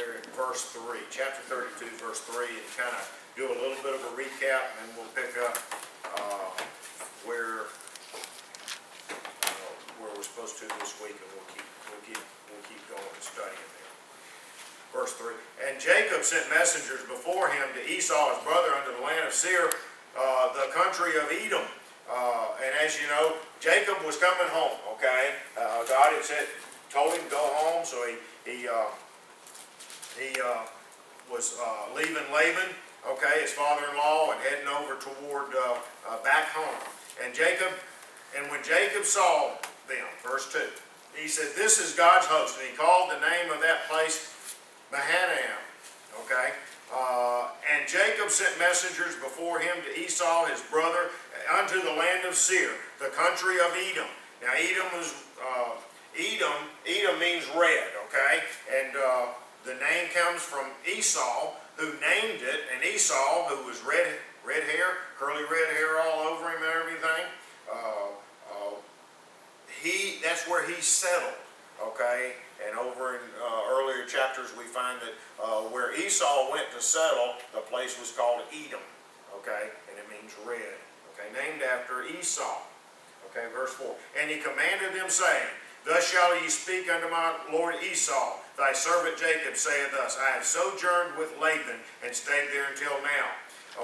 there in verse 3, chapter 32, verse 3, and kind of do a little bit of a recap, and then we'll pick up where we're supposed to this week, and we'll keep going and studying there. Verse 3, and Jacob sent messengers before him to Esau his brother unto the land of Seir, the country of Edom. And as you know, Jacob was coming home, okay? God had told him to go home, so he was leaving Laban, okay, his father-in-law, and heading over toward back home. And when Jacob saw them, verse 2, he said, this is God's host. And he called the name of that place Mahanaim, okay? And Jacob sent messengers before him to Esau his brother unto the land of Seir, the country of Edom. Now Edom means red, okay? And the name comes from Esau, who named it, and Esau, who was red hair, curly red hair all over him and everything, that's where he settled, okay? And over in earlier chapters we find that where Esau went to settle, the place was called Edom, okay? And it means red, okay? Named after Esau, okay? Verse 4, and he commanded them, saying, thus shall ye speak unto my lord Esau, thy servant Jacob saith thus, I have sojourned with Laban and stayed there until now.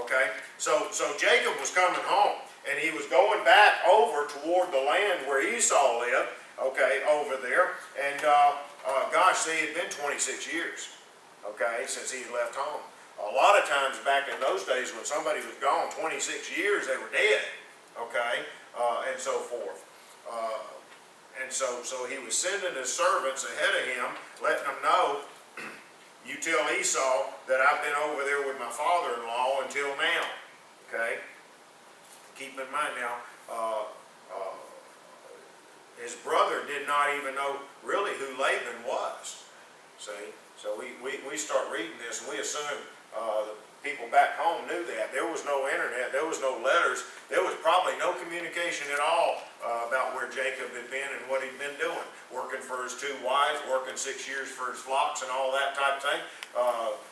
Okay, so Jacob was coming home, and he was going back over toward the land where Esau lived, okay, over there. And gosh, see, it had been 26 years, okay, since he left home. A lot of times back in those days when somebody was gone 26 years, they were dead, okay, and so forth. And so he was sending his servants ahead of him, letting them know, you tell Esau that I've been over there with my father-in-law until now, okay? Keep in mind now, his brother did not even know really who Laban was, see? So we start reading this and we assume the people back home knew that. There was no internet, there was no letters, there was probably no communication at all about where Jacob had been and what he'd been doing. Working for his 2 wives, working 6 years for his flocks and all that type of thing.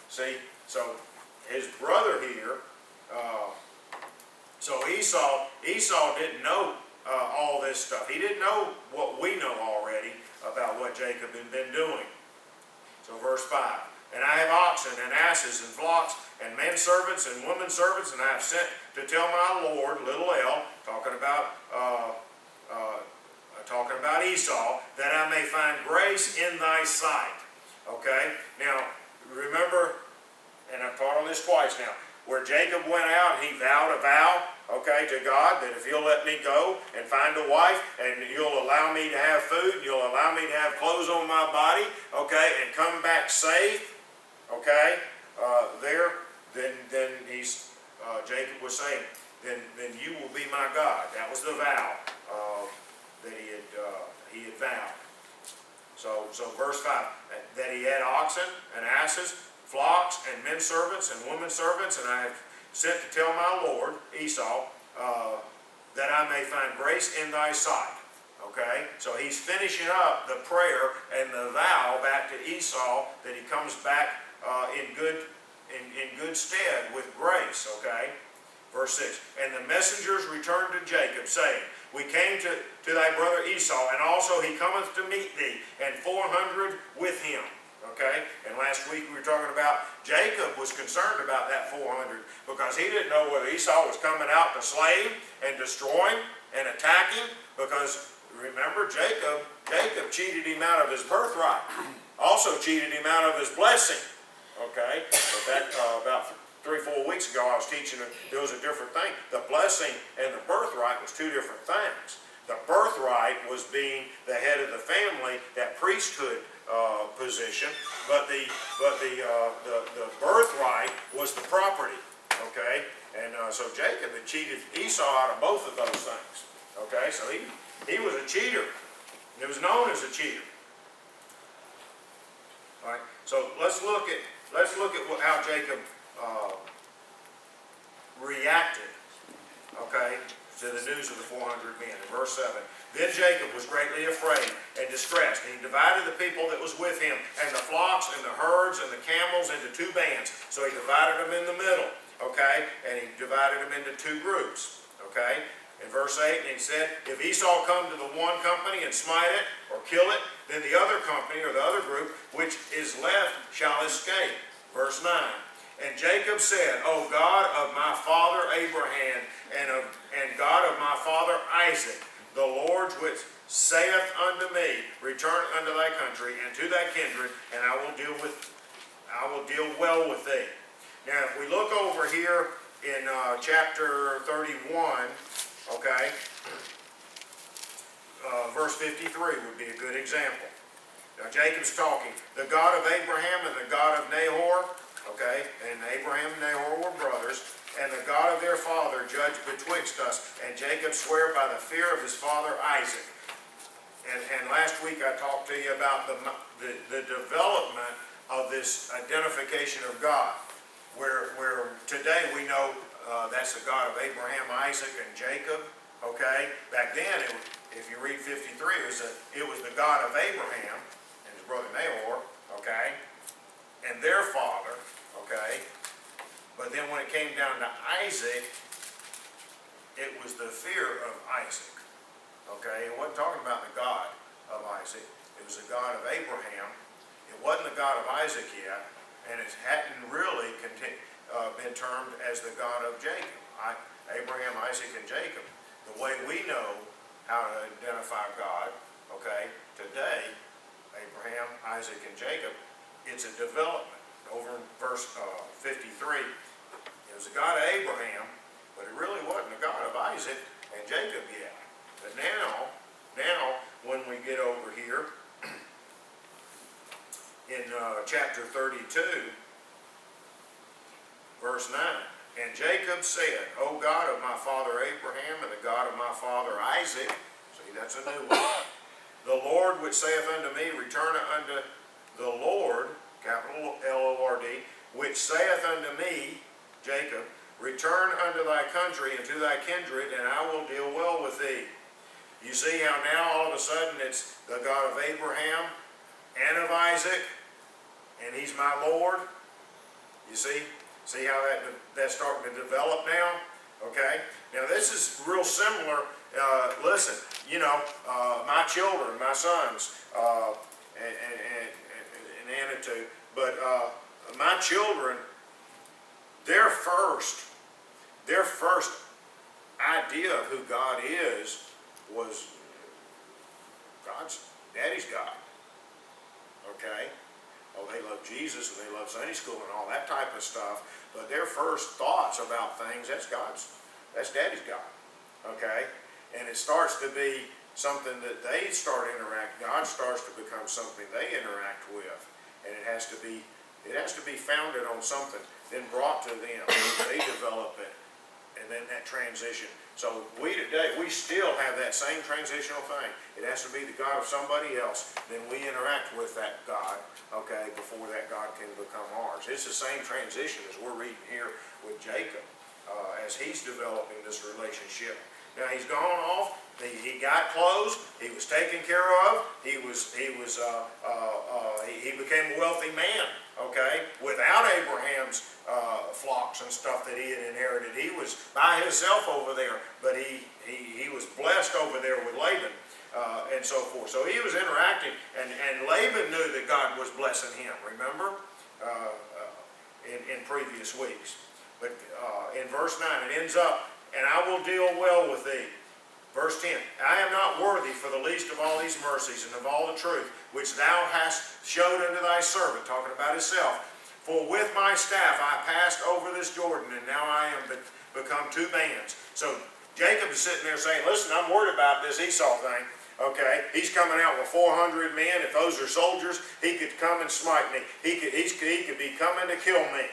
See, so his brother here, so Esau didn't know all this stuff. He didn't know what we know already about what Jacob had been doing. So verse 5, and I have oxen and asses and flocks and men servants and women servants, and I have sent to tell my Lord, little L, talking about Esau, that I may find grace in thy sight. Okay, now remember, and I've taught on this twice now, where Jacob went out, he vowed a vow, okay, to God, that if you'll let me go and find a wife, and you'll allow me to have food, and you'll allow me to have clothes on my body, okay, and come back safe, okay, then Jacob was saying, then you will be my God. That was the vow that he had vowed. So verse 5, that he had oxen and asses, flocks and men servants and women servants, and I have sent to tell my Lord Esau that I may find grace in thy sight. Okay, so he's finishing up the prayer and the vow back to Esau that he comes back in good stead with grace. Okay, verse 6, and the messengers returned to Jacob, saying, we came to thy brother Esau, and also he cometh to meet thee, and 400 with him. Okay, and last week we were talking about Jacob was concerned about that 400 because he didn't know whether Esau was coming out to slay him and destroy him and attack him, because remember, Jacob cheated him out of his birthright, also cheated him out of his blessing. Okay, but that about 3-4 weeks ago I was teaching there was a different thing. The blessing and the birthright was 2 different things. The birthright was being the head of the family, that priesthood position, but the birthright was the property. Okay, and so Jacob had cheated Esau out of both of those things. Okay, so he was a cheater. He was known as a cheater. All right, so let's look at how Jacob reacted, okay, to the news of the 400 men. In verse 7, then Jacob was greatly afraid and distressed, and he divided the people that was with him, and the flocks, and the herds, and the camels into two bands. So he divided them in the middle, okay? And he divided them into two groups, okay? In verse 8, and he said, if Esau come to the one company and smite it, or kill it, then the other company, or the other group, which is left, shall escape. Verse 9, and Jacob said, O God of my father Abraham, and God of my father Isaac, the Lord which saith unto me, return unto thy country and to thy kindred, and I will deal well with thee. Now, if we look over here in chapter 31, okay, verse 53 would be a good example. Now, Jacob's talking, the God of Abraham and the God of Nahor, okay, and Abraham and Nahor were brothers, and the God of their father judged betwixt us, and Jacob sware by the fear of his father Isaac. And last week I talked to you about the development of this identification of God, where today we know that's the God of Abraham, Isaac, and Jacob, okay? Back then, if you read 53, it was the God of Abraham and his brother Nahor, okay, and their father, okay? But then when it came down to Isaac, it was the fear of Isaac, okay? It wasn't talking about the God of Isaac. It was the God of Abraham. It wasn't the God of Isaac yet, and it hadn't really been termed as the God of Jacob. Abraham, Isaac, and Jacob. The way we know how to identify God, okay, today, Abraham, Isaac, and Jacob, it's a development. Over in verse 53, it was the God of Abraham, but it really wasn't the God of Isaac and Jacob yet. But now when we get over here in chapter 32, verse 9, and Jacob said, O God of my father Abraham and the God of my father Isaac, see, that's a new one, the Lord which saith unto me, return unto the Lord, capital L-O-R-D, which saith unto me, Jacob, return unto thy country and to thy kindred, and I will deal well with thee. You see how now all of a sudden it's the God of Abraham and of Isaac, and he's my Lord? You see? See how that's starting to develop now? Okay? Now this is real similar. Listen, you know, my children, my sons, and Anna too, but my children, their first idea of who God is was Daddy's God. Okay? Oh, they love Jesus and they love Sunday school and all that type of stuff, but their first thoughts about things, that's Daddy's God. Okay? And it starts to be something that they start interacting, God starts to become something they interact with. And it has to be founded on something, then brought to them. They develop it, and then that transition. So we today, we still have that same transitional thing. It has to be the God of somebody else. Then we interact with that God, okay, before that God can become ours. It's the same transition as we're reading here with Jacob, as he's developing this relationship. Now he's gone off. He got clothes. He was taken care of. He became a wealthy man. Okay, without Abraham's flocks and stuff that he had inherited, he was by himself over there. But he was blessed over there with Laban and so forth. So he was interacting, and Laban knew that God was blessing him. Remember, in previous weeks. But in verse 9, it ends up, and I will deal well with thee. Verse 10, I am not worthy for the least of all these mercies and of all the truth which thou hast showed unto thy servant, talking about himself. For with my staff I passed over this Jordan, and now I am become two bands. So Jacob is sitting there saying, listen, I'm worried about this Esau thing. Okay, he's coming out with 400 men. If those are soldiers, he could come and smite me. He could be coming to kill me.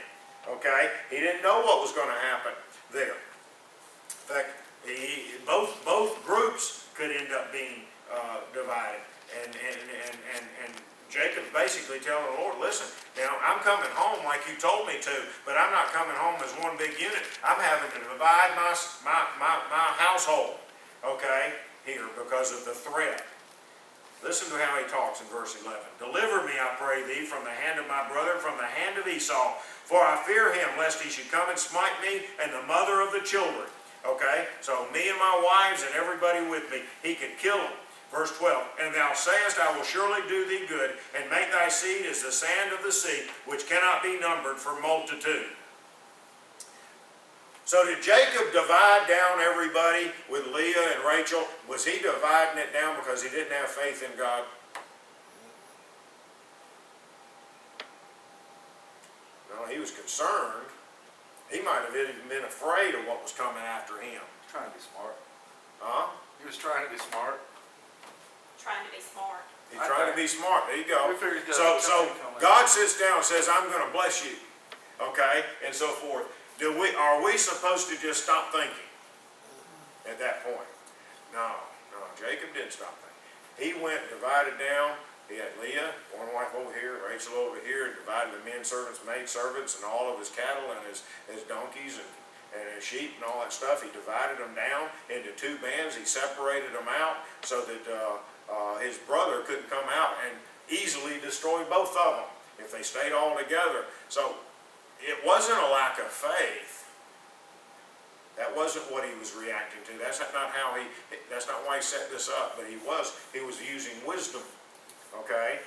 Okay, he didn't know what was going to happen there. In fact, both groups could end up being divided, and Jacob's basically telling the Lord, listen, now I'm coming home like you told me to, but I'm not coming home as one big unit. I'm having to divide my household. okay, here, because of the threat. Listen to how he talks in verse 11. Deliver me, I pray thee, from the hand of my brother, from the hand of Esau, for I fear him, lest he should come and smite me and the mother of the children. Okay, so me and my wives and everybody with me, he could kill them. Verse 12, and thou sayest, I will surely do thee good, and make thy seed as the sand of the sea, which cannot be numbered for multitude. So did Jacob divide down everybody with Leah and Rachel? Was he dividing it down because he didn't have faith in God? No, he was concerned. He might have even been afraid of what was coming after him. Trying to be smart. Huh? He was trying to be smart. Trying to be smart. He's trying to be smart. There you go. We figured he's So coming. God sits down and says, I'm going to bless you. Okay? And so forth. Are we supposed to just stop thinking at that point? No. Jacob didn't stop thinking. He went and divided down. He had Leah, one wife over here, Rachel over here, and divided the men servants, maid servants, and all of his cattle and his donkeys and his sheep and all that stuff. He divided them down into two bands. He separated them out so that his brother couldn't come out and easily destroy both of them if they stayed all together. So it wasn't a lack of faith. That wasn't what he was reacting to. That's not why he set this up. But he was using wisdom. Okay,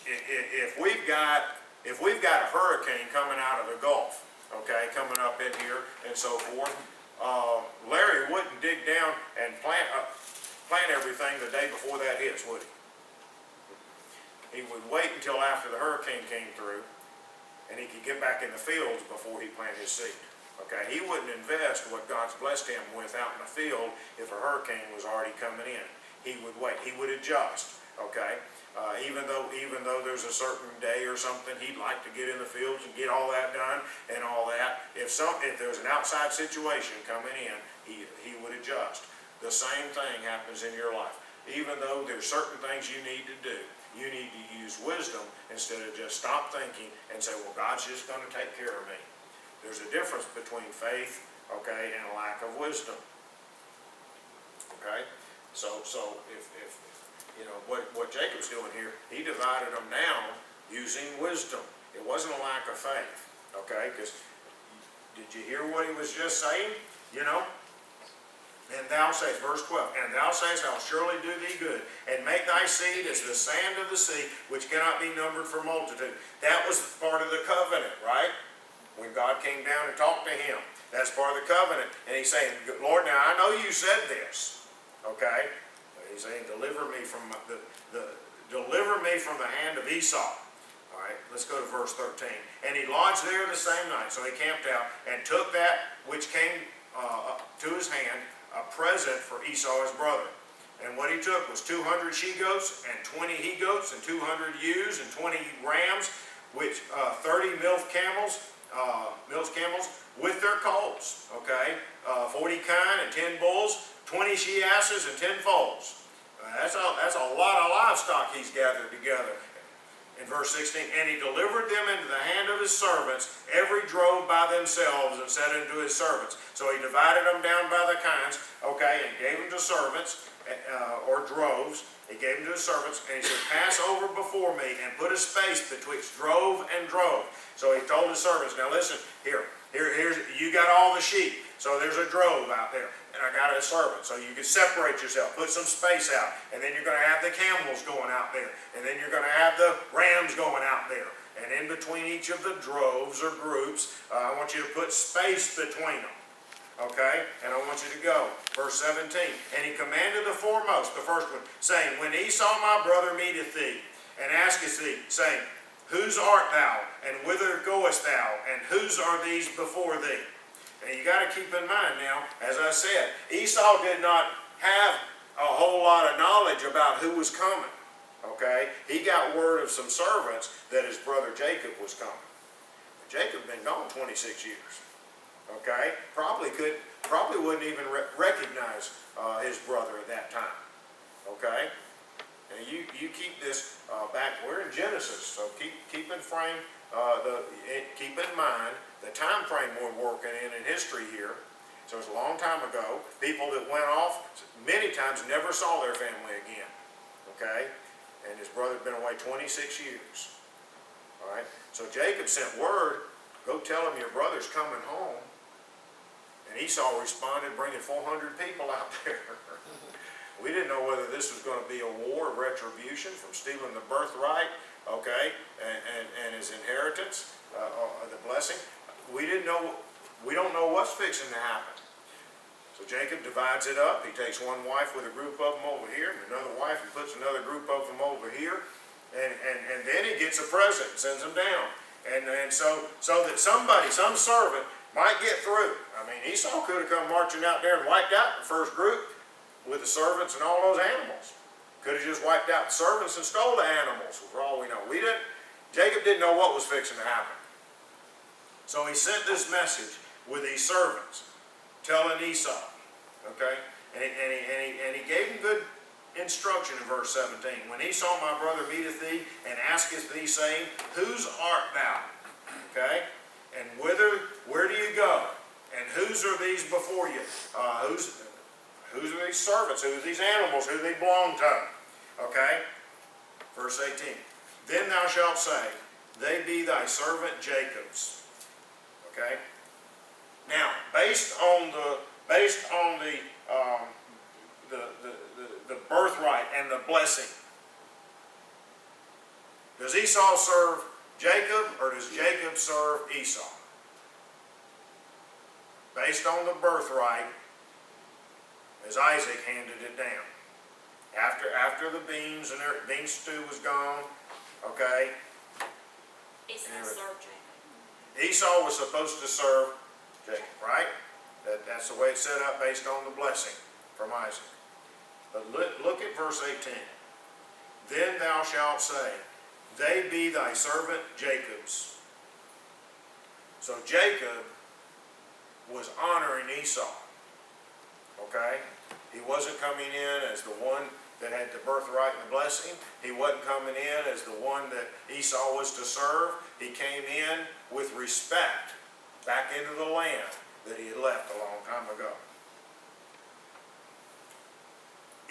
if we've got a hurricane coming out of the Gulf, okay, coming up in here and so forth, Larry wouldn't dig down and plant everything the day before that hits, would he? He would wait until after the hurricane came through, and he could get back in the fields before he planted his seed. Okay, he wouldn't invest what God's blessed him with out in the field if a hurricane was already coming in. He would wait. He would adjust. Okay, even though there's a certain day or something he'd like to get in the fields and get all that done and all that. If there's an outside situation coming in, he would adjust. The same thing happens in your life. Even though there's certain things you need to do, you need to use wisdom instead of just stop thinking and say, well, God's just going to take care of me. There's a difference between faith, okay, and a lack of wisdom. Okay? So if you know what Jacob's doing here, he divided them down using wisdom. It wasn't a lack of faith. Okay? Because did you hear what he was just saying? You know? And thou sayest, verse 12, and thou sayest, I will surely do thee good, and make thy seed as the sand of the sea, which cannot be numbered for multitude. That was part of the covenant, right? When God came down and talked to him. That's part of the covenant. And he's saying, Lord, now I know you said this. Okay? He's saying, deliver me from the hand of Esau. All right, let's go to verse 13. And he lodged there the same night. So he camped out and took that which came to his hand, a present for Esau his brother. And what he took was 200 she-goats and 20 he-goats and 200 ewes and 20 rams, which 30 milf camels with their colts, okay? 40 kine and 10 bulls, 20 she-asses and 10 foals. That's a lot of livestock he's gathered together. In verse 16, and he delivered them into the hand of his servants, every drove by themselves, and said unto his servants. So he divided them down by the kinds, okay, and gave them to servants, or droves. He gave them to his servants, and he said, pass over before me, and put a space betwixt drove and drove. So he told his servants, now listen, here's you got all the sheep, so there's a drove out there. And I got a servant, so you can separate yourself, put some space out, and then you're going to have the camels going out there, and then you're going to have the rams going out there. And in between each of the droves or groups, I want you to put space between them. Okay? And I want you to go. Verse 17, and he commanded the foremost, the first one, saying, when Esau my brother meeteth thee, and asketh thee, saying, whose art thou, and whither goest thou, and whose are these before thee? And you got to keep in mind now, as I said, Esau did not have a whole lot of knowledge about who was coming. Okay? He got word of some servants that his brother Jacob was coming. Jacob had been gone 26 years. Okay? Probably wouldn't even recognize his brother at that time. Okay? And you keep this back. We're in Genesis, so keep in frame keep in mind the time frame we're working in history here. So it's a long time ago. People that went off many times never saw their family again. Okay? And his brother had been away 26 years. All right? So Jacob sent word, go tell him your brother's coming home. And Esau responded, bringing 400 people out there. We didn't know whether this was going to be a war of retribution from stealing the birthright, okay, and his inheritance, the blessing. We don't know what's fixing to happen. So Jacob divides it up. He takes one wife with a group of them over here, and another wife, and puts another group of them over here, and then he gets a present, sends them down, and so that somebody, some servant, might get through. I mean, Esau could have come marching out there and wiped out the first group with the servants and all those animals. Could have just wiped out the servants and stole the animals, for all we know. Jacob didn't know what was fixing to happen. So he sent this message with these servants, telling Esau, okay? And he gave him good instruction in verse 17. When Esau, my brother, meeteth thee, and asketh thee, saying, whose art thou? Okay? And where do you go? And whose are these before you? Whose are these servants? Who are these animals? Who do they belong to? Okay? Verse 18. Then thou shalt say, they be thy servant Jacob's. Okay? Now, based on the birthright and the blessing, does Esau serve Jacob, or does Jacob serve Esau? Based on the birthright, as Isaac handed it down. After the beans and their bean stew was gone, okay? Esau served Jacob. Esau was supposed to serve Jacob, right? That's the way it's set up based on the blessing from Isaac. But look at verse 18. Then thou shalt say, they be thy servant Jacob's. So Jacob was honoring Esau. Okay? He wasn't coming in as the one that had the birthright and the blessing. He wasn't coming in as the one that Esau was to serve. He came in with respect back into the land that he had left a long time ago.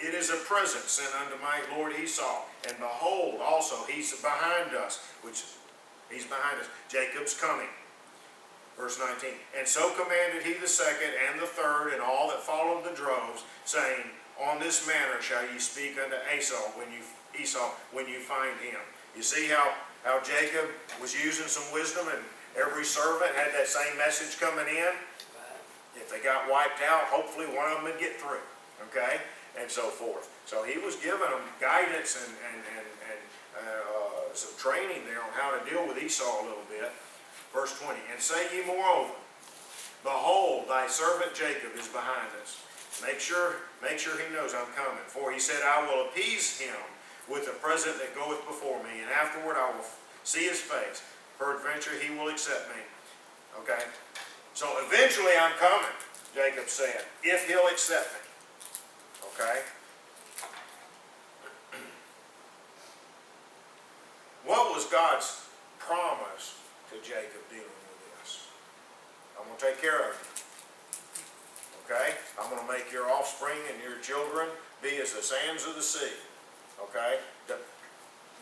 It is a present sent unto my Lord Esau, and behold, also he's behind us, he's behind us. Jacob's coming. Verse 19, and so commanded he the second and the third and all that followed the droves, saying, on this manner shall ye speak unto Esau when you find him. You see how Jacob was using some wisdom, and every servant had that same message coming in. If they got wiped out, hopefully one of them would get through. Okay? And so forth. So he was giving them guidance and some training there on how to deal with Esau a little bit. Verse 20, and say ye moreover, behold, thy servant Jacob is behind us. Make sure he knows I'm coming. For he said, I will appease him with the present that goeth before me, and afterward I will see his face. Peradventure he will accept me. Okay? So eventually I'm coming, Jacob said, if he'll accept me. Okay? What was God's promise to Jacob dealing with this? I'm going to take care of you. Okay? I'm going to make your offspring and your children be as the sands of the sea. Okay?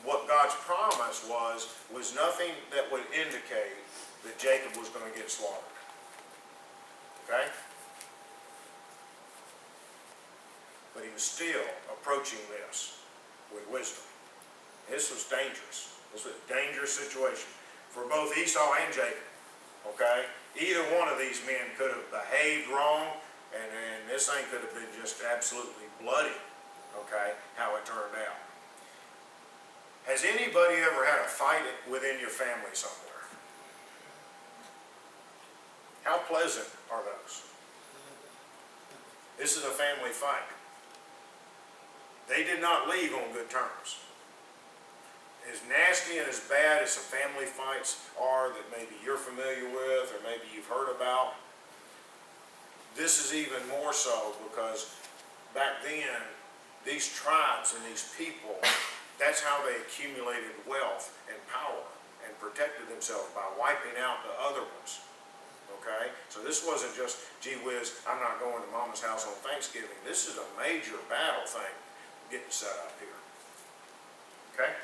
What God's promise was nothing that would indicate that Jacob was going to get slaughtered. Okay? But he was still approaching this with wisdom. This was dangerous. This was a dangerous situation for both Esau and Jacob. Okay? Either one of these men could have behaved wrong, and this thing could have been just absolutely bloody. Okay? How it turned out. Has anybody ever had a fight within your family somewhere? How pleasant are those? This is a family fight. They did not leave on good terms. As nasty and as bad as some family fights are that maybe you're familiar with or maybe you've heard about, this is even more so because back then, these tribes and these people, that's how they accumulated wealth and power and protected themselves by wiping out the other ones. Okay? So this wasn't just, gee whiz, I'm not going to Mama's house on Thanksgiving. This is a major battle thing getting set up here. Okay?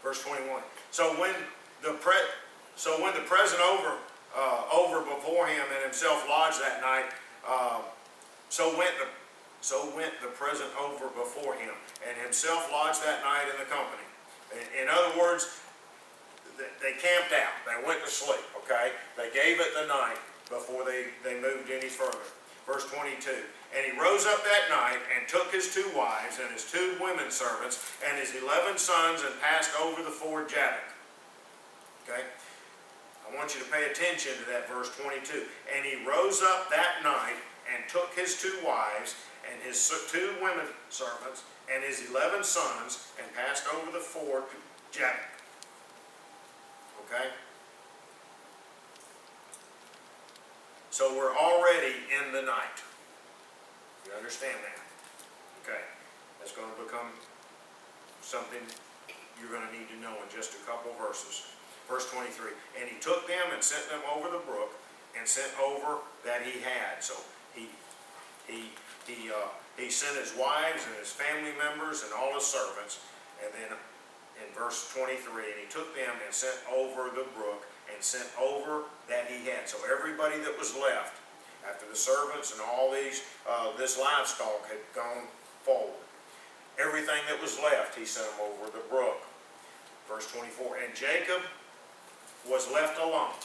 Verse 21. So when the present over before him and himself lodged that night, so went the present over before him and himself lodged that night in the company. In other words, they camped out. They went to sleep. Okay, they gave it the night before they moved any further. Verse 22. And he rose up that night and took his 2 wives and his 2 women servants and his 11 sons and passed over the ford Jabbok. Okay? I want you to pay attention to that verse 22. And he rose up that night and took his 2 wives and his 2 women servants and his 11 sons and passed over the ford Jabbok. Okay? So we're already in the night. You understand that? Okay. That's going to become something you're going to need to know in just a couple verses. Verse 23. And he took them and sent them over the brook and sent over that he had. So he sent his wives and his family members and all his servants. And then in verse 23, and he took them and sent over the brook and sent over that he had. So everybody that was left after the servants and all this livestock had gone forward, everything that was left, he sent them over the brook. Verse 24, and Jacob was left alone.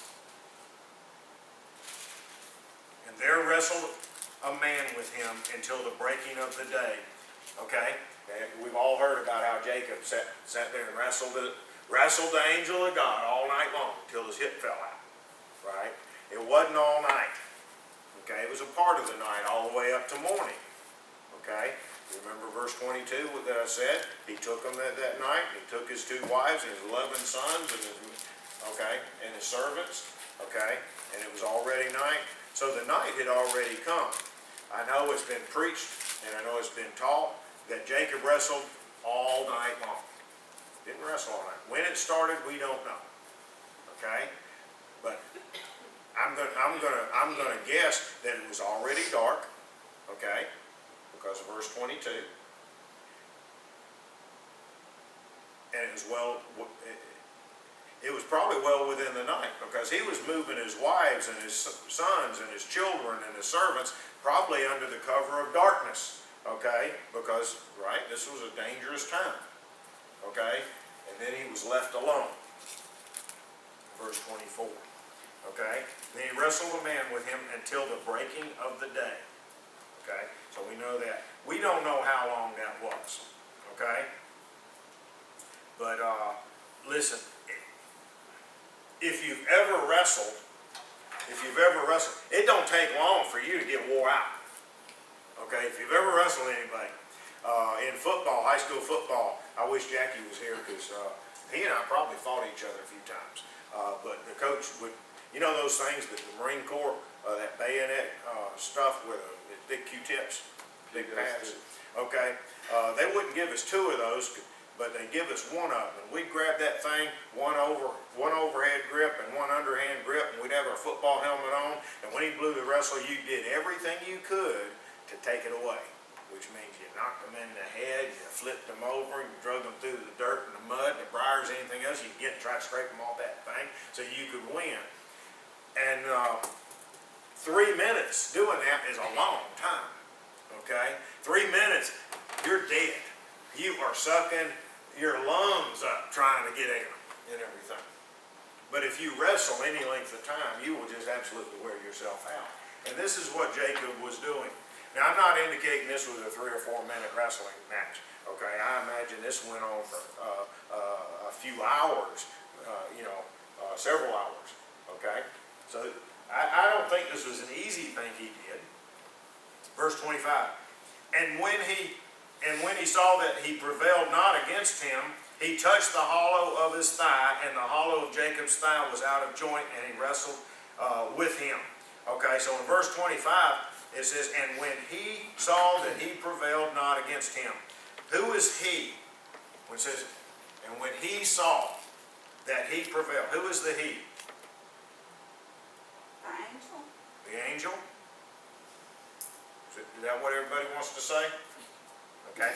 And there wrestled a man with him until the breaking of the day. Okay? And we've all heard about how Jacob sat there and wrestled the angel of God all night long until his hip fell out. Right? It wasn't all night. Okay? It was a part of the night all the way up to morning. Okay? You remember verse 22 that I said? He took them that night. He took his 2 wives and his 11 sons and his servants. Okay? And it was already night. So the night had already come. I know it's been preached and I know it's been taught that Jacob wrestled all night long. Didn't wrestle all night. When it started, we don't know. Okay? But I'm gonna guess that it was already dark. Okay? Because of verse 22. And it was probably well within the night because he was moving his wives and his sons and his children and his servants probably under the cover of darkness. Okay? Because, right, this was a dangerous time. Okay? And then he was left alone. Verse 24. Okay? Then he wrestled a man with him until the breaking of the day. Okay? So we know that. We don't know how long that was. Okay? But, listen, if you've ever wrestled, it don't take long for you to get wore out. Okay? If you've ever wrestled anybody, in football, high school football, I wish Jackie was here because he and I probably fought each other a few times. But the coach would, you know those things that the Marine Corps, that bayonet stuff with the big Q-tips, big pads. Okay, they wouldn't give us 2 of those, but they'd give us 1 of them. And we'd grab that thing, one overhead grip and 1 underhand grip, and we'd have our football helmet on. And when he blew the whistle, you did everything you could to take it away. Which means you knocked them in the head, you flipped them over, you drug them through the dirt and the mud, the briars, anything else, you could try to scrape them off that thing so you could win. And 3 minutes doing that is a long time. Okay? 3 minutes, you're dead. You are sucking your lungs up trying to get air and everything. But if you wrestle any length of time, you will just absolutely wear yourself out. And this is what Jacob was doing. Now, I'm not indicating this was a 3 or 4 minute wrestling match. Okay, I imagine this went on for a few hours, several hours. Okay, so I don't think this was an easy thing he did. Verse 25. And when he saw that he prevailed not against him, he touched the hollow of his thigh, and the hollow of Jacob's thigh was out of joint, and he wrestled with him. Okay, so in verse 25, it says, and when he saw that he prevailed not against him. Who is he? When it says, and when he saw that he prevailed. Who is the he? The angel. The angel? Is that what everybody wants to say? Okay.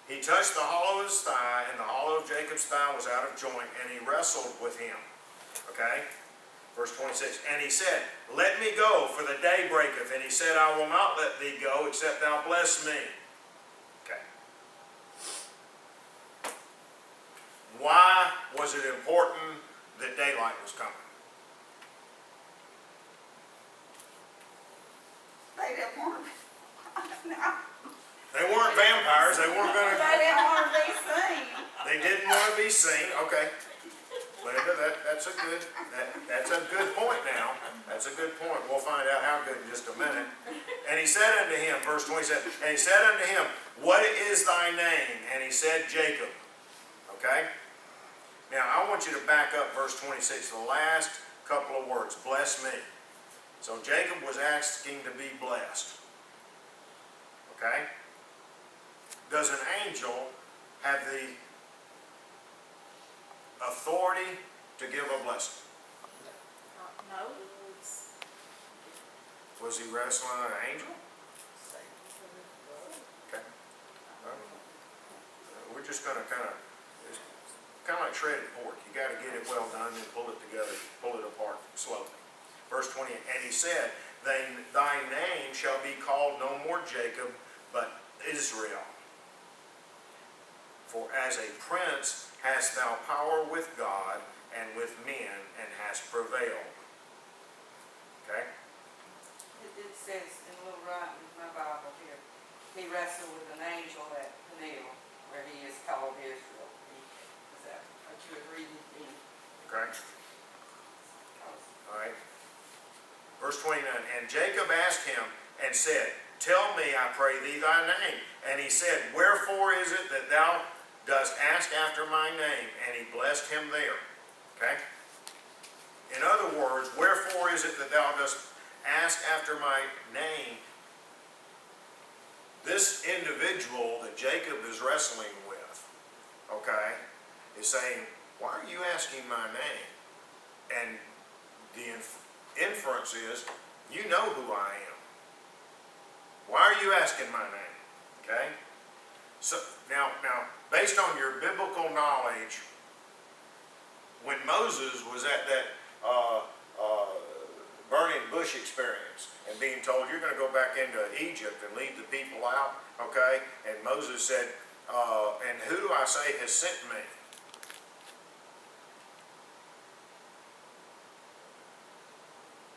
He touched the hollow of his thigh, and the hollow of Jacob's thigh was out of joint, and he wrestled with him. Okay? Verse 26, and he said, let me go, for the day breaketh. And he said, I will not let thee go, except thou bless me. Okay. Why was it important that daylight was coming? They didn't want to. No. They weren't vampires. They weren't going to... They didn't want to be seen. They didn't want to be seen. Okay. Linda, that's a good point now. That's a good point. We'll find out how good in just a minute. And he said unto him, verse 27, and he said unto him, what is thy name? And he said, Jacob. Okay? Now, I want you to back up verse 26, the last couple of words, bless me. So Jacob was asking to be blessed. Okay? Does an angel have the authority to give a blessing? No. Was he wrestling an angel? Okay. We're just going to kind of like shredded pork. You got to get it well done and pull it together, pull it apart slowly. Verse 20, and he said, thy name shall be called no more Jacob, but Israel. For as a prince hast thou power with God and with men, and hast prevailed. Okay? It says in a little writing in my Bible here, he wrestled with an angel at Peniel, where he is called Israel. Is that what you were reading? Okay. All right. Verse 29, and Jacob asked him and said, tell me, I pray thee, thy name. And he said, wherefore is it that thou dost ask after my name? And he blessed him there. Okay? In other words, wherefore is it that thou dost ask after my name? This individual that Jacob is wrestling with, okay, is saying, why are you asking my name? And the inference is, you know who I am. Why are you asking my name? Okay? So now, based on your biblical knowledge, when Moses was at that burning bush experience and being told, you're going to go back into Egypt and lead the people out, okay? And Moses said, and who do I say has sent me?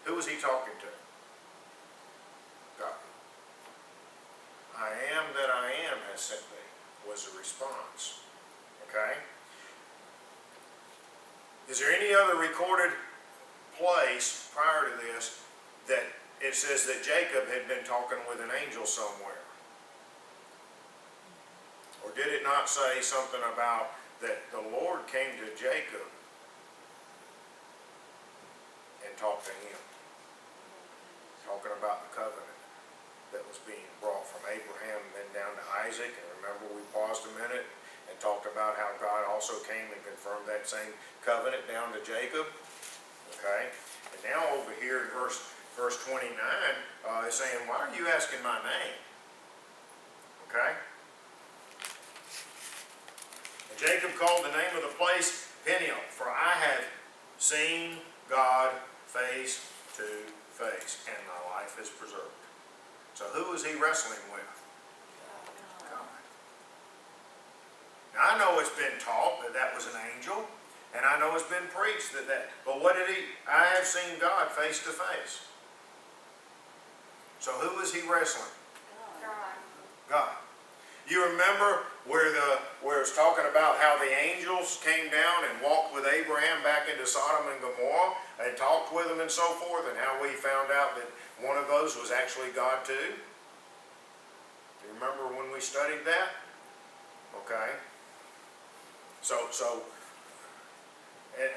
Who was he talking to? God. I am that I am has sent me, was the response. Okay? Is there any other recorded place prior to this that it says that Jacob had been talking with an angel somewhere? Or did it not say something about that the Lord came to Jacob and talked to him? Talking about the covenant that was being brought from Abraham and then down to Isaac. And remember, we paused a minute and talked about how God also came and confirmed that same covenant down to Jacob. Okay? And now over here in verse 29, it's saying, why are you asking my name? Okay? And Jacob called the name of the place Peniel, for I have seen God face to face, and my life is preserved. So who is he wrestling with? God. Now I know it's been taught that that was an angel, and I know it's been preached but what did he? I have seen God face to face. So who is he wrestling? God. God. You remember where it's talking about how the angels came down and walked with Abraham back into Sodom and Gomorrah and talked with him and so forth, and how we found out that one of those was actually God too? Do you remember when we studied that? Okay.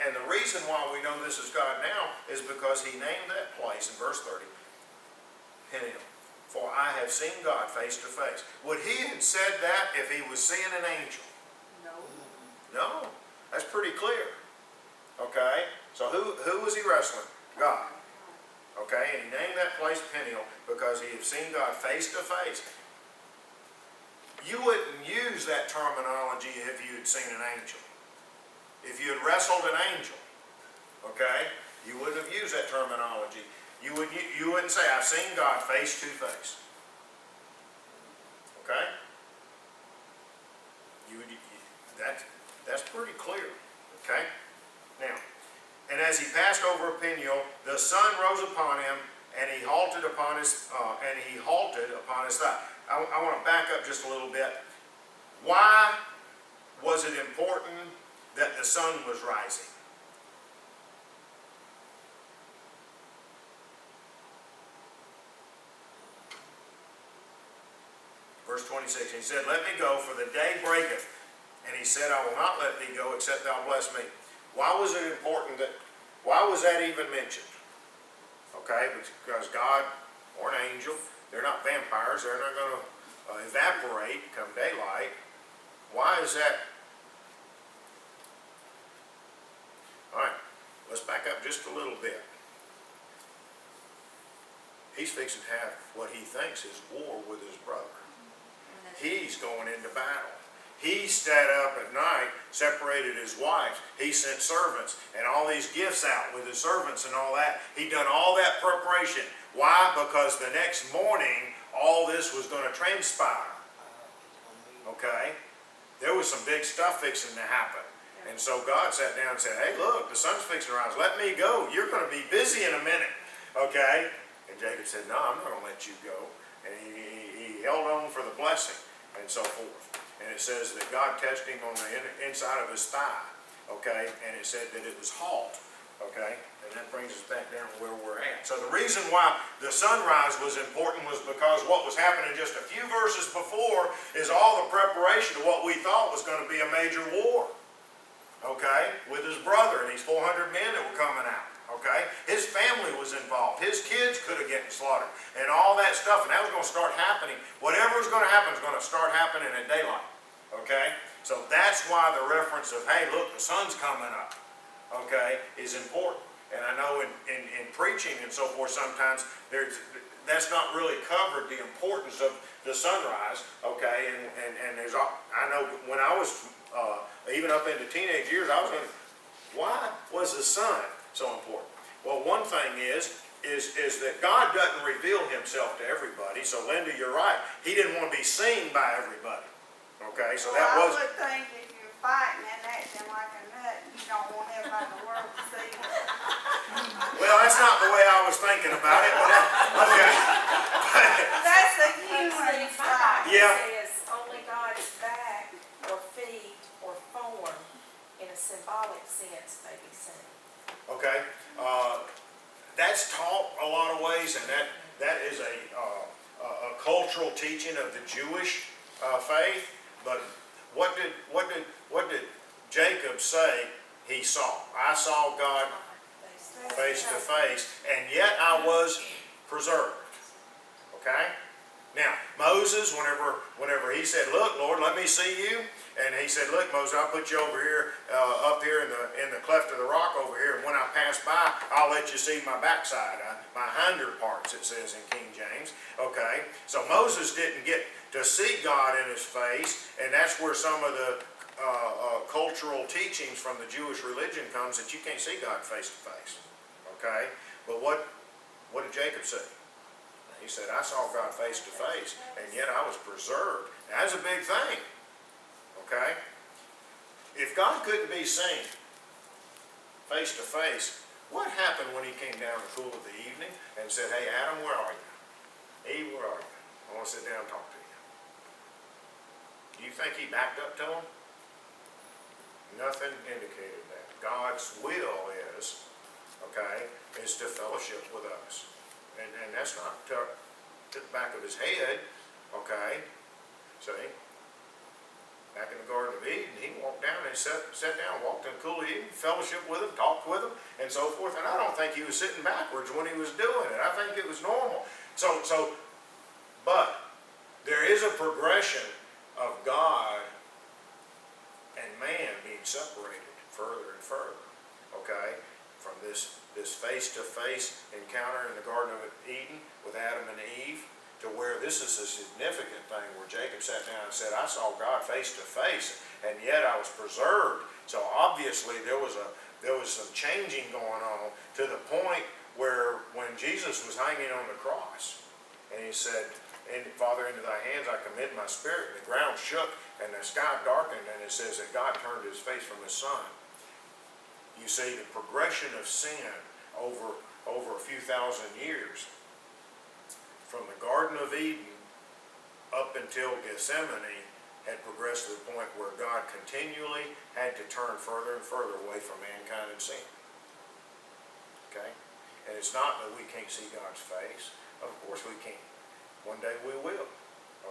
And the reason why we know this is God now is because he named that place in verse 30, Peniel, for I have seen God face to face. Would he have said that if he was seeing an angel? No. No, that's pretty clear. Okay, so who was he wrestling? God. Okay, and he named that place Peniel because he had seen God face to face. You wouldn't use that terminology if you had seen an angel. If you had wrestled an angel, okay, you wouldn't have used that terminology. You wouldn't say, I've seen God face to face. Okay? That's pretty clear. Okay? Now, and as he passed over Peniel, the sun rose upon him, and he halted upon his thigh. I want to back up just a little bit. Why was it important that the sun was rising? Verse 26, he said, let me go, for the day breaketh. And he said, I will not let thee go, except thou bless me. Why was it important why was that even mentioned? Okay, because God, or an angel, they're not vampires, they're not going to evaporate come daylight. Why is that? All right, let's back up just a little bit. He's fixing to have what he thinks is war with his brother. He's going into battle. He stayed up at night, separated his wives. He sent servants and all these gifts out with his servants and all that. He done all that preparation. Why? Because the next morning, all this was going to transpire. Okay? There was some big stuff fixing to happen. And so God sat down and said, hey, look, the sun's fixing to rise. Let me go. You're going to be busy in a minute. Okay? And Jacob said, no, I'm not going to let you go. And he held on for the blessing and so forth. And it says that God touched him on the inside of his thigh, okay? And it said that it was halt, okay? And that brings us back down to where we're at. So the reason why the sunrise was important was because what was happening just a few verses before is all the preparation to what we thought was going to be a major war, okay? With his brother and these 400 men that were coming out. Okay, his family was involved. His kids could have gotten slaughtered, and all that stuff. And that was going to start happening. Whatever was going to happen is going to start happening at daylight. Okay, so that's why the reference of, hey, look, the sun's coming up. Okay, is important. And I know in preaching and so forth, sometimes that's not really covered, the importance of the sunrise. Okay, and there's, I know when I was even up into teenage years, I was going, why was the sun so important? Well, one thing is that God doesn't reveal himself to everybody. So Linda, you're right. He didn't want to be seen by everybody. Okay, so that was. I would think if you're fighting and acting like a nut, you don't want everybody in the world to see it. Well, that's not the way I was thinking about it, but okay. That's a human side. Yeah. Says only God's back or feet or form in a symbolic sense may be seen. Okay, that's taught a lot of ways, and that is a cultural teaching of the Jewish faith. But what did Jacob say he saw? I saw God face to face, and yet I was preserved. Okay. Now Moses, whenever he said, "Look, Lord, let me see you," and he said, "Look, Moses, I'll put you over here, up here in the cleft of the rock over here, and when I pass by, I'll let you see my backside, my hinder parts." It says in King James. Okay, so Moses didn't get to see God in his face, and that's where some of the cultural teachings from the Jewish religion comes, that you can't see God face to face. Okay, but what did Jacob say? He said, I saw God face to face, and yet I was preserved. Now, that's a big thing. Okay? If God couldn't be seen face to face, what happened when he came down in the cool of the evening and said, hey, Adam, where are you? Eve, where are you? I want to sit down and talk to you. Do you think he backed up to him? Nothing indicated that. God's will is, okay, is to fellowship with us. And that's not to the back of his head, okay? See? Back in the Garden of Eden, he walked down and sat down, walked in the cool of Eden, fellowship with him, talked with him, and so forth. And I don't think he was sitting backwards when he was doing it. I think it was normal. But there is a progression of God and man being separated further and further, okay? From this face-to-face encounter in the Garden of Eden with Adam and Eve, to where this is a significant thing, where Jacob sat down and said, I saw God face-to-face, and yet I was preserved. So obviously there was some changing going on, to the point where when Jesus was hanging on the cross, and he said, Father, into thy hands I commit my spirit, and the ground shook, and the sky darkened, and it says that God turned his face from his son. You see the progression of sin over a few thousand years, from the Garden of Eden up until Gethsemane, had progressed to the point where God continually had to turn further and further away from mankind and sin. Okay? And it's not that we can't see God's face. Of course we can. One day we will.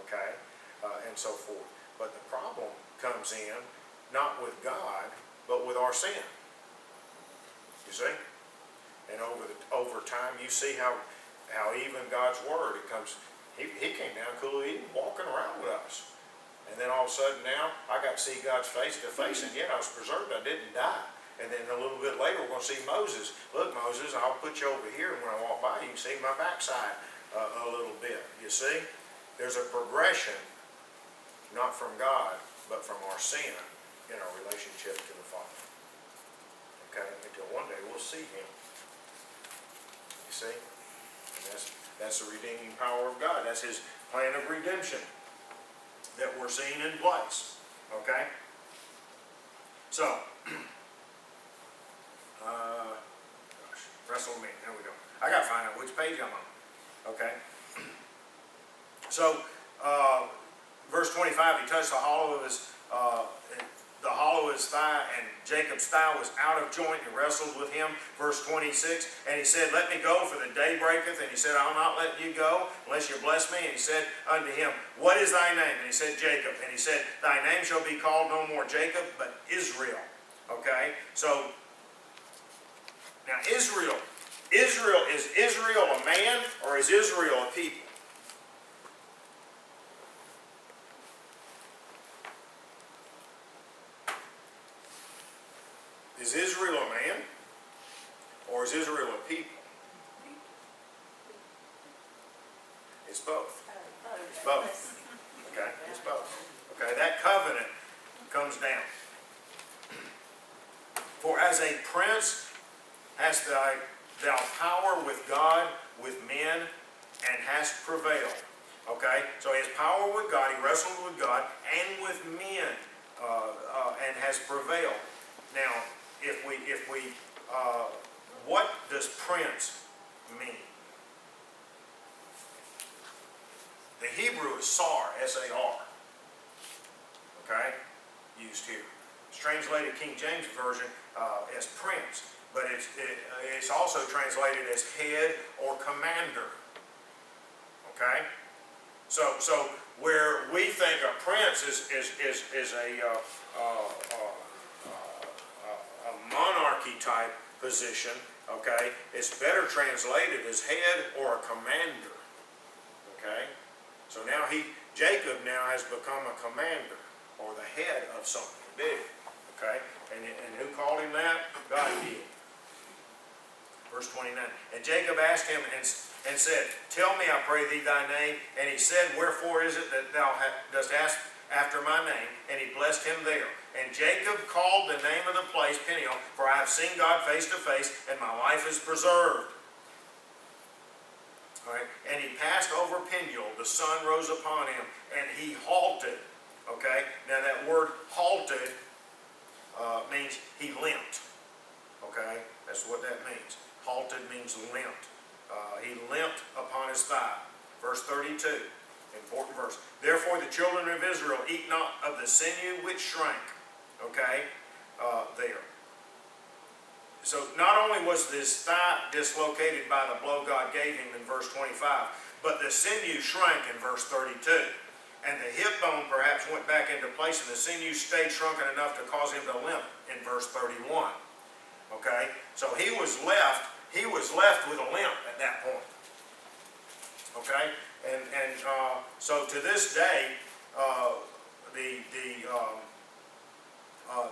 Okay? And so forth. But the problem comes in, not with God, but with our sin. You see? And over time, you see how even God's Word, it comes, He came down cool Eden, walking around with us. And then all of a sudden now, I got to see God's face to face, and yet I was preserved, I didn't die. And then a little bit later, we're going to see Moses. Look, Moses, I'll put you over here, and when I walk by, you can see my backside a little bit. You see? There's a progression, not from God, but from our sin in our relationship to the Father. Okay? Until one day we'll see Him. You see? And that's the redeeming power of God. That's His plan of redemption that we're seeing in place. Okay? So, wrestle me. There we go. I got to find out which page I'm on. Okay? So, verse 25, he touched the hollow of his thigh, and Jacob's thigh was out of joint, and wrestled with him. Verse 26, and he said, let me go, for the day breaketh. And he said, I'll not let you go, unless you bless me. And he said unto him, what is thy name? And he said, Jacob. And he said, thy name shall be called no more Jacob, but Israel. Okay? So, now Israel, is Israel a man, or is Israel a people? Is Israel a man, or is Israel a people? It's both. It's both. Okay? It's both. Okay? That covenant comes down. For as a prince hast thou power with God, with men, and hast prevailed. Okay? So he has power with God, he wrestled with God, and with men, and has prevailed. Now, what does prince mean? The Hebrew is sar, S-A-R. Okay? Used here. It's translated King James Version as prince, but it's also translated as head or commander. Okay? So where we think a prince is a monarchy type position, okay, it's better translated as head or a commander. Okay? So now Jacob now has become a commander, or the head of something big. Okay? And who called him that? God did. Verse 29. And Jacob asked him and said, tell me, I pray thee, thy name. And he said, wherefore is it that thou dost ask after my name? And he blessed him there. And Jacob called the name of the place Peniel, for I have seen God face to face, and my life is preserved. All right? And he passed over Peniel, the sun rose upon him, and he halted. Okay? Now that word halted means he limped. Okay? That's what that means. Halted means limped. He limped upon his thigh. Verse 32, important verse. Therefore the children of Israel eat not of the sinew which shrank. Okay? There. So not only was this thigh dislocated by the blow God gave him in verse 25, but the sinew shrank in verse 32. And the hip bone perhaps went back into place, and the sinew stayed shrunken enough to cause him to limp in verse 31. Okay? So he was left with a limp at that point. Okay? So to this day,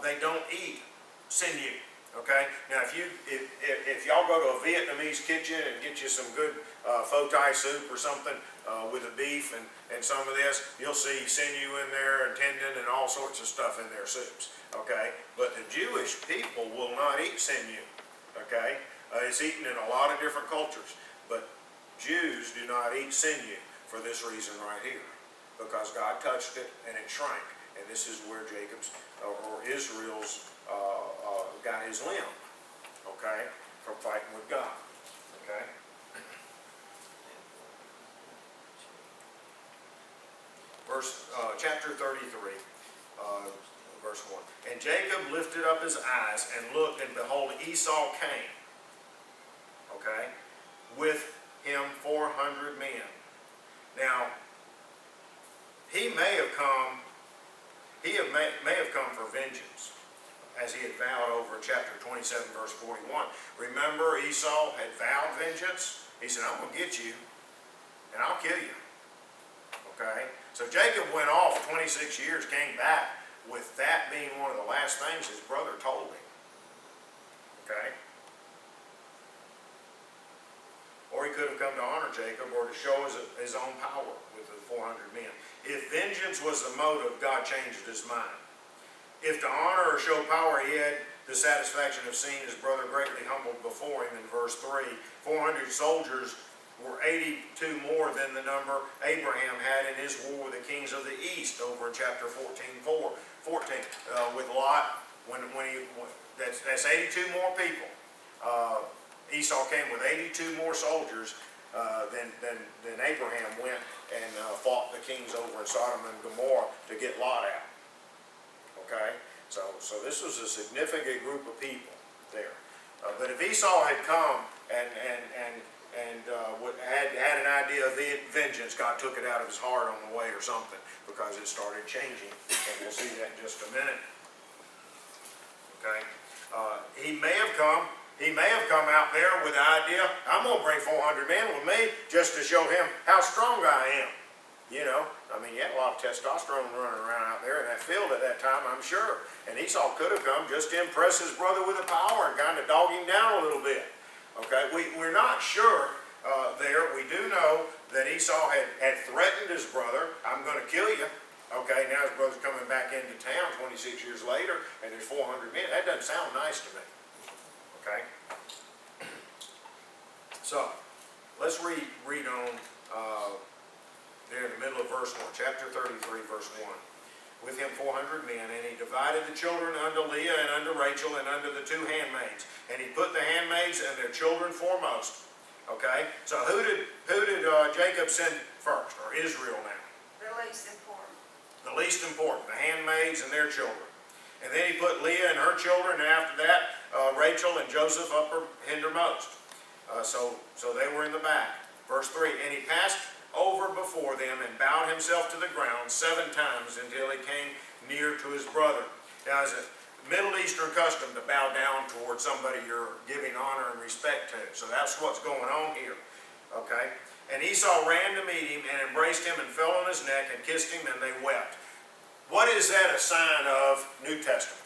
they don't eat sinew. Okay? Now if y'all go to a Vietnamese kitchen and get you some good pho thai soup or something with a beef and some of this, you'll see sinew in there and tendon and all sorts of stuff in their soups. Okay? But the Jewish people will not eat sinew. Okay? It's eaten in a lot of different cultures. But Jews do not eat sinew for this reason right here. Because God touched it and it shrank. And this is where Jacob's or Israel's got his limb, okay, from fighting with God, okay. Chapter 33, verse 1. And Jacob lifted up his eyes and looked, and behold, Esau came, okay, with him 400 men. Now, he may have come for vengeance, as he had vowed over in chapter 27, verse 41. Remember, Esau had vowed vengeance. He said, I'm going to get you, and I'll kill you. Okay? So Jacob went off 26 years, came back, with that being one of the last things his brother told him. Okay? Or he could have come to honor Jacob, or to show his own power with the 400 men. If vengeance was the motive, God changed his mind. If to honor or show power, he had the satisfaction of seeing his brother greatly humbled before him in verse 3. 400 soldiers were 82 more than the number Abraham had in his war with the kings of the east over in chapter 14. With Lot, that's 82 more people. Esau came with 82 more soldiers than Abraham went and fought the kings over in Sodom and Gomorrah to get Lot out. Okay, so this was a significant group of people there. But if Esau had come and had an idea of vengeance, God took it out of his heart on the way or something, because it started changing, and we'll see that in just a minute. Okay, he may have come out there with the idea, I'm going to bring 400 men with me just to show him how strong I am. You know, I mean, you had a lot of testosterone running around out there in that field at that time, I'm sure. And Esau could have come just to impress his brother with the power and kind of dog him down a little bit. Okay, we're not sure there. We do know that Esau had threatened his brother, I'm going to kill you. Okay, now his brother's coming back into town 26 years later, and there's 400 men. That doesn't sound nice to me. Okay? So, let's read on there in the middle of verse 1, chapter 33, verse 1. With him 400 men, and he divided the children unto Leah and unto Rachel and unto the two handmaids. And he put the handmaids and their children foremost. Okay? So who did Jacob send first, or Israel now? The least important. The least important, the handmaids and their children. And then he put Leah and her children, and after that, Rachel and Joseph upper hindermost. So they were in the back. Verse 3, and he passed over before them and bowed himself to the ground 7 times until he came near to his brother. Now, it's a Middle Eastern custom to bow down toward somebody you're giving honor and respect to. So that's what's going on here. Okay? And Esau ran to meet him and embraced him and fell on his neck and kissed him, and they wept. What is that a sign of New Testament?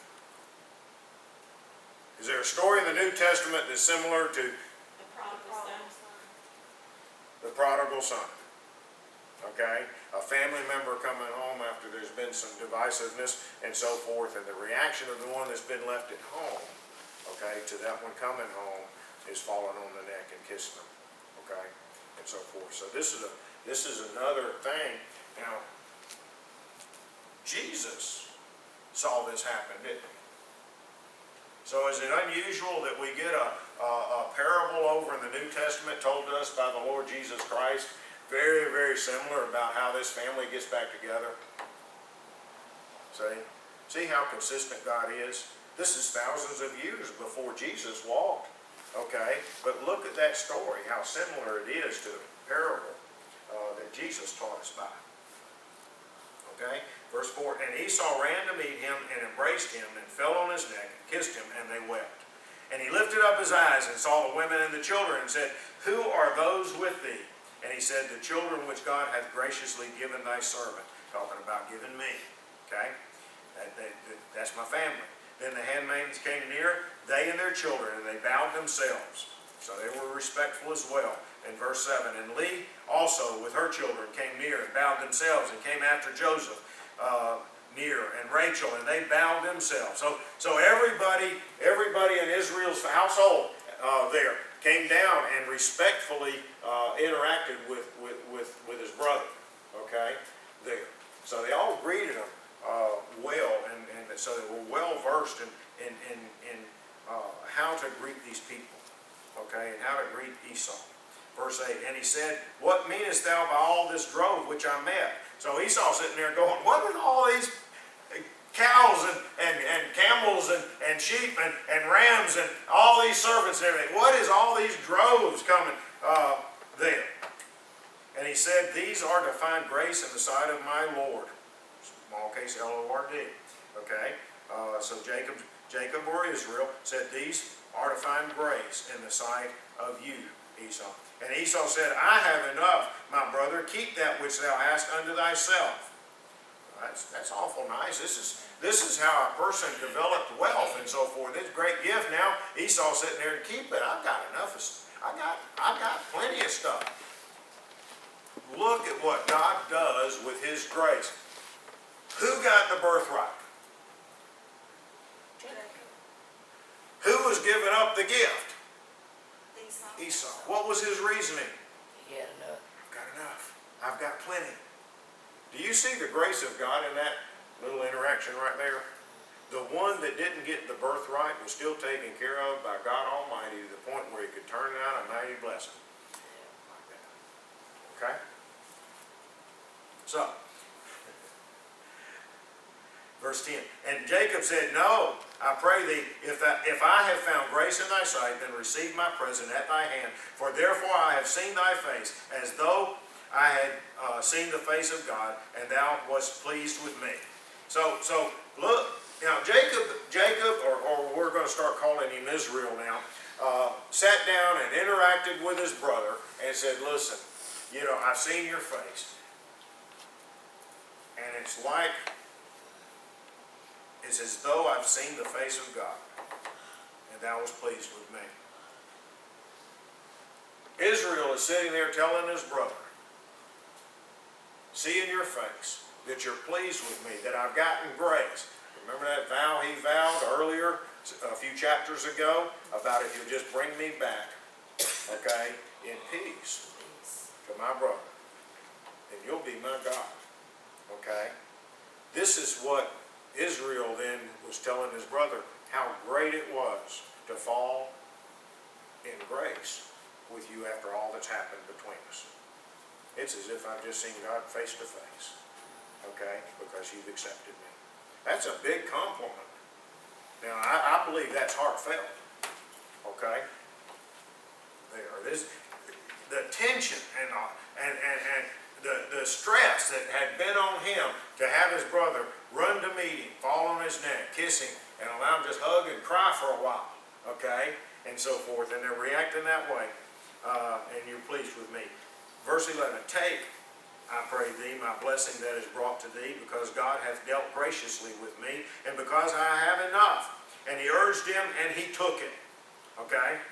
Is there a story in the New Testament that's similar to The prodigal son. the prodigal son? Okay, a family member coming home after there's been some divisiveness and so forth, and the reaction of the one that's been left at home, okay, to that one coming home is falling on the neck and kissing them, okay, and so forth. So this is another thing. Now, Jesus saw this happen, didn't he? So is it unusual that we get a parable over in the New Testament told to us by the Lord Jesus Christ, very, very similar about how this family gets back together? See how consistent God is? This is thousands of years before Jesus walked, okay? But look at that story, how similar it is to the parable that Jesus taught us by. Okay? Verse 4, and Esau ran to meet him and embraced him and fell on his neck and kissed him, and they wept. And he lifted up his eyes and saw the women and the children and said, who are those with thee? And he said, the children which God hath graciously given thy servant, talking about giving me, okay? That's my family. Then the handmaidens came near, they and their children, and they bowed themselves. So they were respectful as well. In verse 7, and Leah also with her children came near and bowed themselves, and came after Joseph near, and Rachel, and they bowed themselves. So everybody in Israel's household there came down and respectfully interacted with his brother, okay, there. So they all greeted him well, and so they were well versed in how to greet these people, okay, and how to greet Esau. Verse 8, and he said, what meanest thou by all this drove which I met? So Esau sitting there going, what are all these cows and camels and sheep and rams and all these servants and everything? What is all these droves coming there? And he said, these are to find grace in the sight of my Lord. Small case L-O-R-D. Okay? So Jacob or Israel said, these are to find grace in the sight of you, Esau. And Esau said, I have enough, my brother. Keep that which thou hast unto thyself. That's awful nice. This is how a person developed wealth and so forth. It's a great gift. Now Esau's sitting there and keep it. I've got enough. I've got plenty of stuff. Look at what God does with his grace. Who got the birthright? Who was giving up the gift? Esau. What was his reasoning? He had enough. I've got enough. I've got plenty. Do you see the grace of God in that little interaction right there? The one that didn't get the birthright was still taken care of by God Almighty to the point where he could turn it out a mighty blessing. Okay? So, verse 10, and Jacob said, no, I pray thee, if I have found grace in thy sight, then receive my present at thy hand, for therefore I have seen thy face, as though I had seen the face of God, and thou wast pleased with me. So look, now Jacob, or we're going to start calling him Israel now, sat down and interacted with his brother and said, listen, you know, I've seen your face, and it's as though I've seen the face of God, and thou wast pleased with me. Israel is sitting there telling his brother, see in your face that you're pleased with me, that I've gotten grace. Remember that vow he vowed earlier, a few chapters ago, about if you'll just bring me back, okay, in peace to my brother, then you'll be my God, okay? This is what Israel then was telling his brother, how great it was to fall in grace with you after all that's happened between us. It's as if I've just seen God face to face, okay, because you've accepted me. That's a big compliment. Now, I believe that's heartfelt, okay? The tension and the stress that had been on him to have his brother run to meet him, fall on his neck, kiss him, and allow him just hug and cry for a while, okay, and so forth, and they're reacting that way, and you're pleased with me. Verse 11, take, I pray thee, my blessing that is brought to thee, because God hath dealt graciously with me, and because I have enough. And he urged him, and he took it, okay?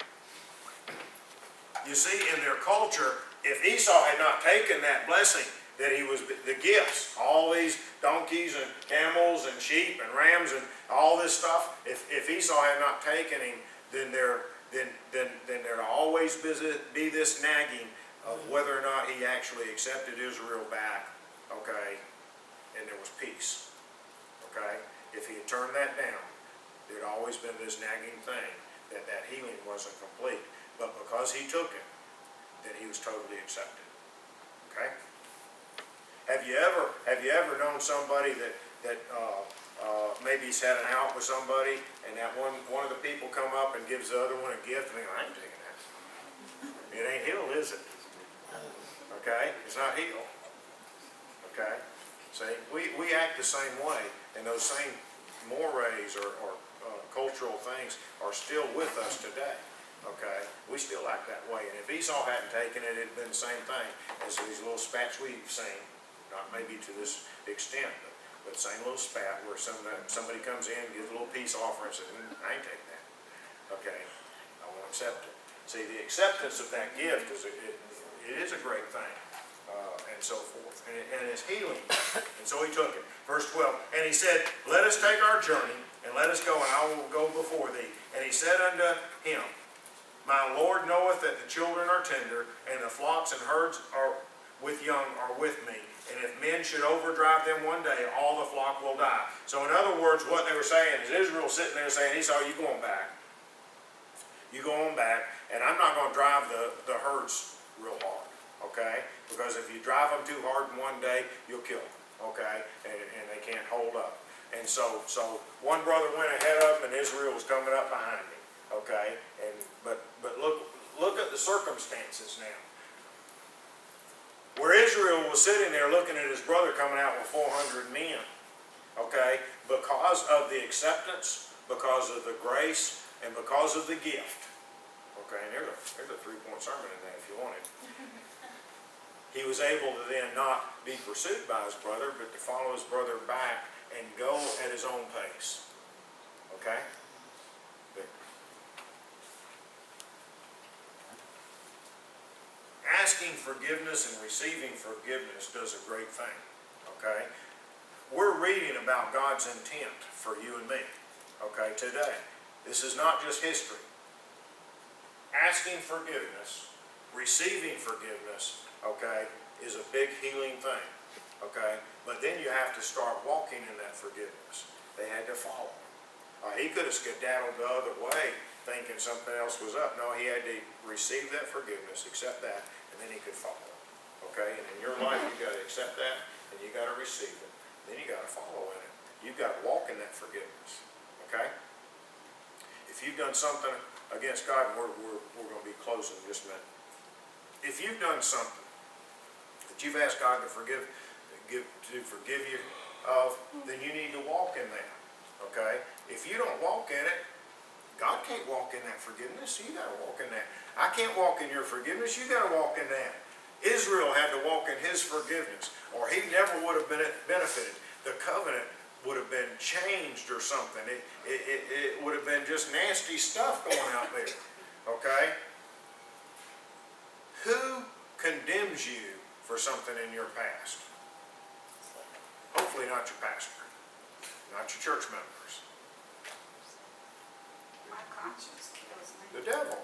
You see, in their culture, if Esau had not taken that blessing, that he was the gifts, all these donkeys and camels and sheep and rams and all this stuff, if Esau had not taken him, then there'd always be this nagging of whether or not he actually accepted Israel back, okay, and there was peace, okay? If he had turned that down, there'd always been this nagging thing that healing wasn't complete. But because he took it, then he was totally accepted, okay? Have you ever known somebody that maybe's had an out with somebody, and that one of the people come up and gives the other one a gift, and they go, I ain't taking that. It ain't healed, is it? Okay? It's not healed. Okay? See, we act the same way, and those same mores or cultural things are still with us today. okay? We still act that way, and if Esau hadn't taken it, it'd been the same thing as these little spats we've seen, not maybe to this extent, but same little spat where somebody comes in, gives a little peace offering, and says, I ain't taking that, okay? I won't accept it. See, the acceptance of that gift it is a great thing, and so forth, and it's healing, and so he took it. Verse 12, and he said, let us take our journey, and let us go, and I will go before thee. And he said unto him, my Lord knoweth that the children are tender, and the flocks and herds are with young are with me. And if men should overdrive them one day, all the flock will die. So in other words, what they were saying is Israel sitting there saying, Esau, you going back. You go on back, and I'm not going to drive the herds real hard, okay? Because if you drive them too hard in one day, you'll kill them, okay? And they can't hold up. And so one brother went ahead of him, and Israel was coming up behind him, okay? But look at the circumstances now. Where Israel was sitting there looking at his brother coming out with 400 men, okay? Because of the acceptance, because of the grace, and because of the gift. Okay, and there's a 3-point sermon in that if you want it. He was able to then not be pursued by his brother, but to follow his brother back and go at his own pace. Okay? But asking forgiveness and receiving forgiveness does a great thing. Okay? We're reading about God's intent for you and me. Okay, today. This is not just history. Asking forgiveness, receiving forgiveness, okay, is a big healing thing, okay? But then you have to start walking in that forgiveness. They had to follow. He could have skedaddled the other way thinking something else was up. No, he had to receive that forgiveness, accept that, and then he could follow, okay? And in your life, you got to accept that, and you got to receive it. Then you got to follow in it. You've got to walk in that forgiveness, okay? If you've done something against God, and we're going to be closing in just a minute. If you've done something that you've asked God to forgive you of, then you need to walk in that. Okay? If you don't walk in it, God can't walk in that forgiveness. So you got to walk in that. I can't walk in your forgiveness. You got to walk in that. Israel had to walk in his forgiveness, or he never would have benefited. The covenant would have been changed or something. It would have been just nasty stuff going out there. Okay? Who condemns you for something in your past? Hopefully not your pastor. Not your church members. My conscience kills me. The devil.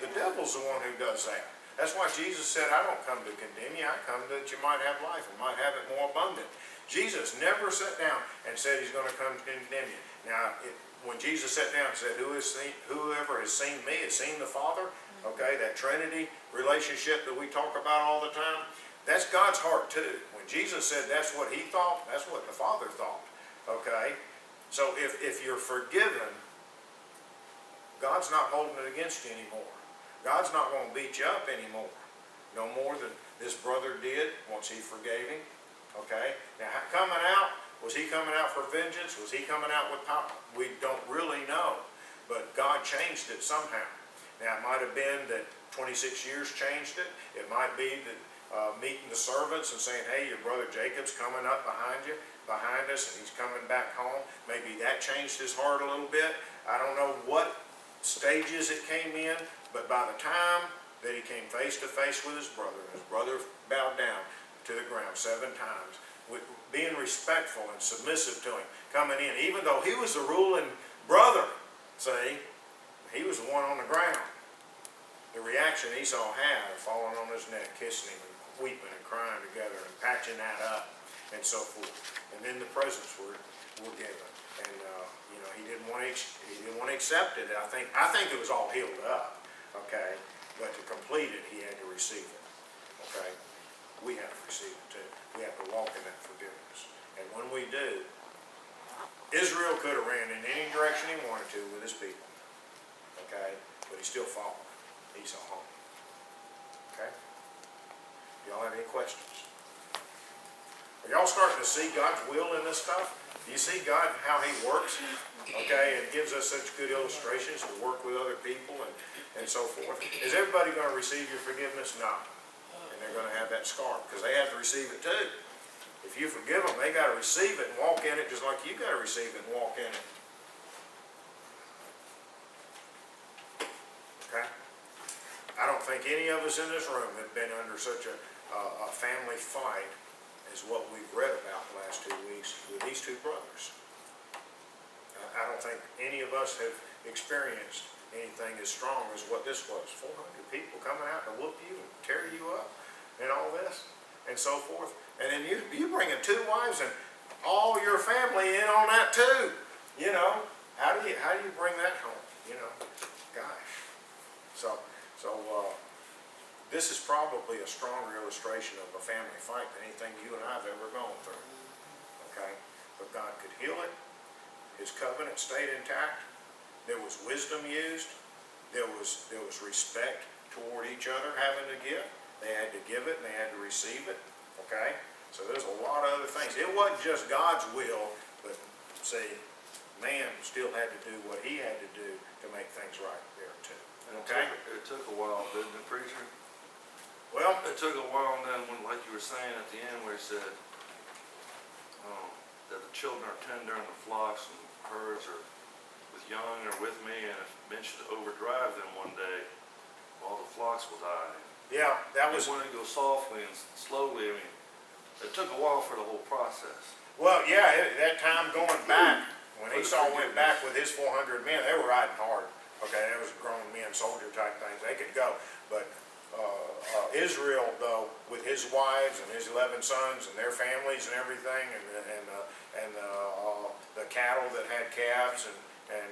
The devil's the one who does that. That's why Jesus said, I don't come to condemn you. I come that you might have life and might have it more abundant. Jesus never sat down and said he's going to come to condemn you. Now, when Jesus sat down and said, whoever has seen me has seen the Father, okay, that Trinity relationship that we talk about all the time, that's God's heart too. When Jesus said that's what he thought, that's what the Father thought, okay? So if you're forgiven, God's not holding it against you anymore. God's not going to beat you up anymore. No more than this brother did once he forgave him. Okay? Now, coming out, was he coming out for vengeance? Was he coming out with power? We don't really know. But God changed it somehow. Now, it might have been that 26 years changed it. It might be that meeting the servants and saying, hey, your brother Jacob's coming up behind us, and he's coming back home. Maybe that changed his heart a little bit. I don't know what stages it came in, but by the time that he came face to face with his brother bowed down to the ground 7 times, being respectful and submissive to him, coming in, even though he was the ruling brother, see, he was the one on the ground. The reaction Esau had, falling on his neck, kissing him, and weeping and crying together, and patching that up, and so forth. And then the presents were given, and he didn't want to accept it. I think it was all healed up, okay, but to complete it, he had to receive it, okay. We have to receive it too. We have to walk in that forgiveness. And when we do, Israel could have ran in any direction he wanted to with his people. Okay? But he still followed Esau home. Okay? Y'all have any questions? Are y'all starting to see God's will in this stuff? You see God, how He works, okay? It gives us such good illustrations to work with other people and so forth. Is everybody going to receive your forgiveness? No. And they're going to have that scar because they have to receive it too. If you forgive them, they got to receive it and walk in it just like you got to receive it and walk in it. Okay? I don't think any of us in this room have been under such a family fight as what we've read about the last 2 weeks with these two brothers. I don't think any of us have experienced anything as strong as what this was. 400 people coming out to whoop you and tear you up and all this and so forth. And then you bringing 2 wives and all your family in on that too. You know, how do you bring that home? You know, gosh. So this is probably a stronger illustration of a family fight than anything you and I have ever gone through. Okay? But God could heal it. His covenant stayed intact. There was wisdom used. There was respect toward each other having to give. They had to give it and they had to receive it. Okay? So there's a lot of other things. It wasn't just God's will, but see, man still had to do what he had to do to make things right there too. Okay? It took a while, didn't it, preacher? Well, It took a while, and then when, like you were saying at the end, where he said that the children are tender and the flocks and herds are with young or with me, and if men should overdrive them one day, all the flocks will die. yeah, that was, When it goes softly and slowly, I mean, it took a while for the whole process. well, yeah, that time going back, when Esau went back with his 400 men, they were riding hard. Okay, that was grown men, soldier type things, they could go. But Israel, though, with his wives and his 11 sons and their families and everything, and the cattle that had calves and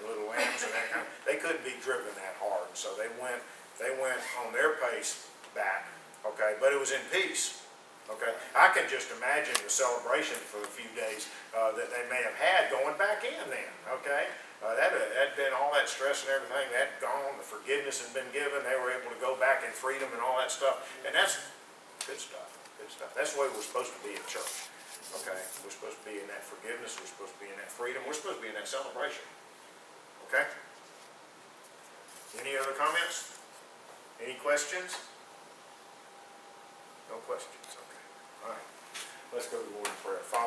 little lambs and that kind of, they couldn't be driven that hard. So they went on their pace back. Okay, but it was in peace. Okay, I can just imagine the celebration for a few days that they may have had going back in then. Okay. That had been all that stress and everything, that had gone, the forgiveness had been given, they were able to go back in freedom and all that stuff. And that's good stuff, good stuff. That's the way we're supposed to be in church. Okay? We're supposed to be in that forgiveness, we're supposed to be in that freedom, we're supposed to be in that celebration. Okay? Any other comments? Any questions? No questions, okay. All right. Let's go to the Lord in prayer. Father,